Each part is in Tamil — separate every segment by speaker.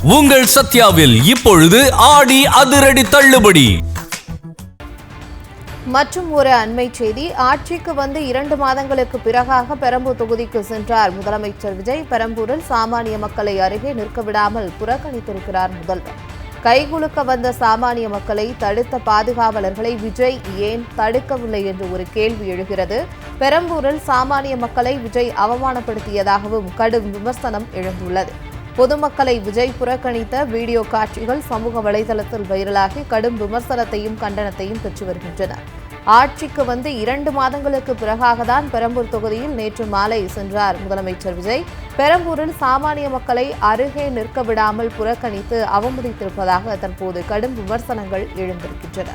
Speaker 1: உங்கள் சத்யாவில் இப்பொழுது ஆடி அதிரடி தள்ளுபடி.
Speaker 2: மற்றும் ஒரு அண்மை செய்தி. ஆட்சிக்கு வந்து 2 மாதங்களுக்கு பிறகாக பெரம்பூர் தொகுதிக்கு சென்றார் முதலமைச்சர் விஜய். பெரம்பூரில் சாமானிய மக்களை அருகே நிற்க விடாமல் புறக்கணித்திருக்கிறார் முதல்வர். கைகுலுக்க வந்த சாமானிய மக்களை தடுத்த பாதுகாவலர்களை விஜய் ஏன் தடுக்கவில்லை என்று ஒரு கேள்வி எழுகிறது. பெரம்பூரில் சாமானிய மக்களை விஜய் அவமானப்படுத்தியதாகவும் கடும் விமர்சனம் எழுந்துள்ளது. பொதுமக்களை விஜய் புறக்கணித்த வீடியோ காட்சிகள் சமூக வலைதளத்தில் வைரலாகி கடும் விமர்சனத்தையும் கண்டனத்தையும் பெற்று வருகின்றன. ஆட்சிக்கு வந்து 2 மாதங்களுக்கு பிறகாகத்தான் பெரம்பூர் தொகுதியில் நேற்று மாலை சென்றார் முதலமைச்சர் விஜய். பெரம்பூரில் சாமானிய மக்களை அருகே நிற்க விடாமல் புறக்கணித்து அவமதித்திருப்பதாக தற்போது கடும் விமர்சனங்கள் எழுந்திருக்கின்றன.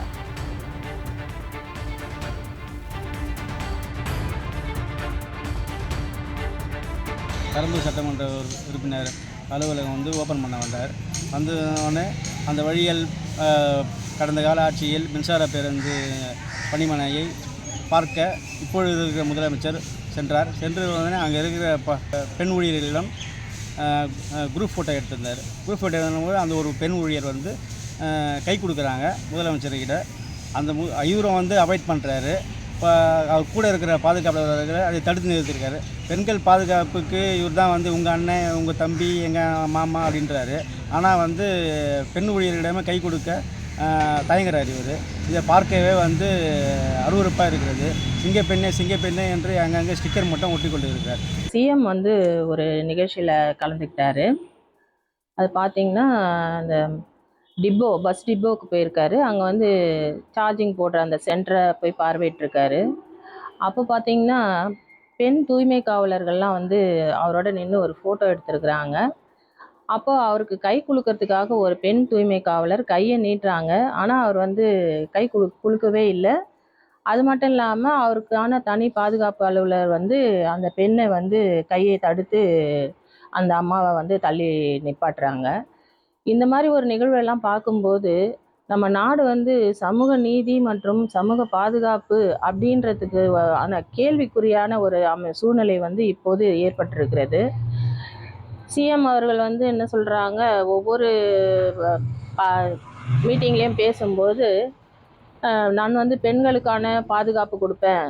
Speaker 3: பெரம்பூர் சட்டமன்ற உறுப்பினர் அலுவலகம் ஓப்பன் பண்ண வந்தார். உடனே அந்த வழியில் கடந்த கால ஆட்சியில் மின்சார பேருந்து பணிமனையை பார்க்க இப்பொழுது இருக்கிற முதலமைச்சர் சென்றார். சென்று உடனே அங்கே இருக்கிற பெண் ஊழியர்களிடம் குரூப் ஃபோட்டோ எடுத்திருந்தார். குரூப் ஃபோட்டோ எடுக்கும்போது அந்த ஒரு பெண் ஊழியர் கை கொடுக்குறாங்க முதலமைச்சர்கிட்ட. அந்த இவரும் அவாய்ட் பண்ணுறாரு. இப்போ அவர் கூட இருக்கிற பாதுகாப்பாளர்களை அதை தடுத்து நிறுத்திருக்காரு. பெண்கள் பாதுகாப்புக்கு இவர் தான் உங்கள் அண்ணன், உங்கள் தம்பி, எங்கள் மாமா அப்படின்றாரு. ஆனால் பெண் ஊழியர்களிடமே கை கொடுக்க தயங்குறார் இவர். இதை பார்க்கவே அருவருப்பாக இருக்கிறது. சிங்கப்பெண்ணே சிங்கப்பெண்ணே என்று அங்கங்கே ஸ்டிக்கர் மட்டும் ஒட்டி கொண்டு இருக்கிறார்.
Speaker 4: சிஎம் ஒரு நிகழ்ச்சியில் கலந்துக்கிட்டாரு. அது பார்த்திங்கன்னா அந்த பஸ் டிப்போவுக்கு போயிருக்காரு. அங்கே சார்ஜிங் போடுற அந்த சென்டரை போய் பார்வையிட்டிருக்காரு. அப்போ பார்த்திங்கன்னா பெண் தூய்மை காவலர்கள்லாம் அவரோட நின்று ஒரு ஃபோட்டோ எடுத்துருக்குறாங்க. அப்போ அவருக்கு கை குலுக்கிறதுக்காக ஒரு பெண் தூய்மை காவலர் கையை நீட்டுறாங்க. ஆனால் அவர் கை குலுக்கவே இல்லை. அது மட்டும் இல்லாமல் அவருக்கான தனி பாதுகாப்பு அலுவலர் அந்த பெண்ணை கையை தடுத்து அந்த அம்மாவை தள்ளி நிப்பாட்டுறாங்க. இந்த மாதிரி ஒரு நிகழ்வெல்லாம் பார்க்கும்போது நம்ம நாடு சமூக நீதி மற்றும் சமூக பாதுகாப்பு அப்படின்றதுக்கு அந்த கேள்விக்குறியான ஒரு சூழ்நிலை இப்போது ஏற்பட்டிருக்கிறது. சிஎம் அவர்கள் என்ன சொல்கிறாங்க, ஒவ்வொரு மீட்டிங்லேயும் பேசும்போது நான் பெண்களுக்கான பாதுகாப்பு கொடுப்பேன்,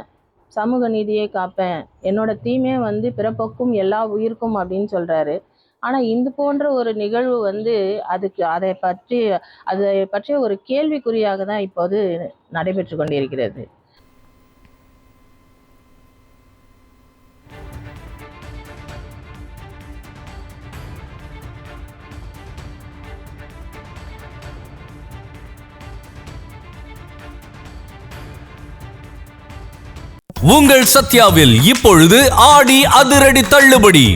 Speaker 4: சமூக நீதியை காப்பேன், என்னோட தீமே பிறப்போக்கும் எல்லா உயிருக்கும் அப்படின்னு சொல்கிறாரு. ஆனால் இது போன்ற ஒரு நிகழ்வு அதை பற்றிய ஒரு கேள்விக்குறியாக தான் இப்போது நடைபெற்று கொண்டிருக்கிறது.
Speaker 1: உங்கள் சத்யாவில் இப்பொழுது ஆடி அதிரடி தள்ளுபடி.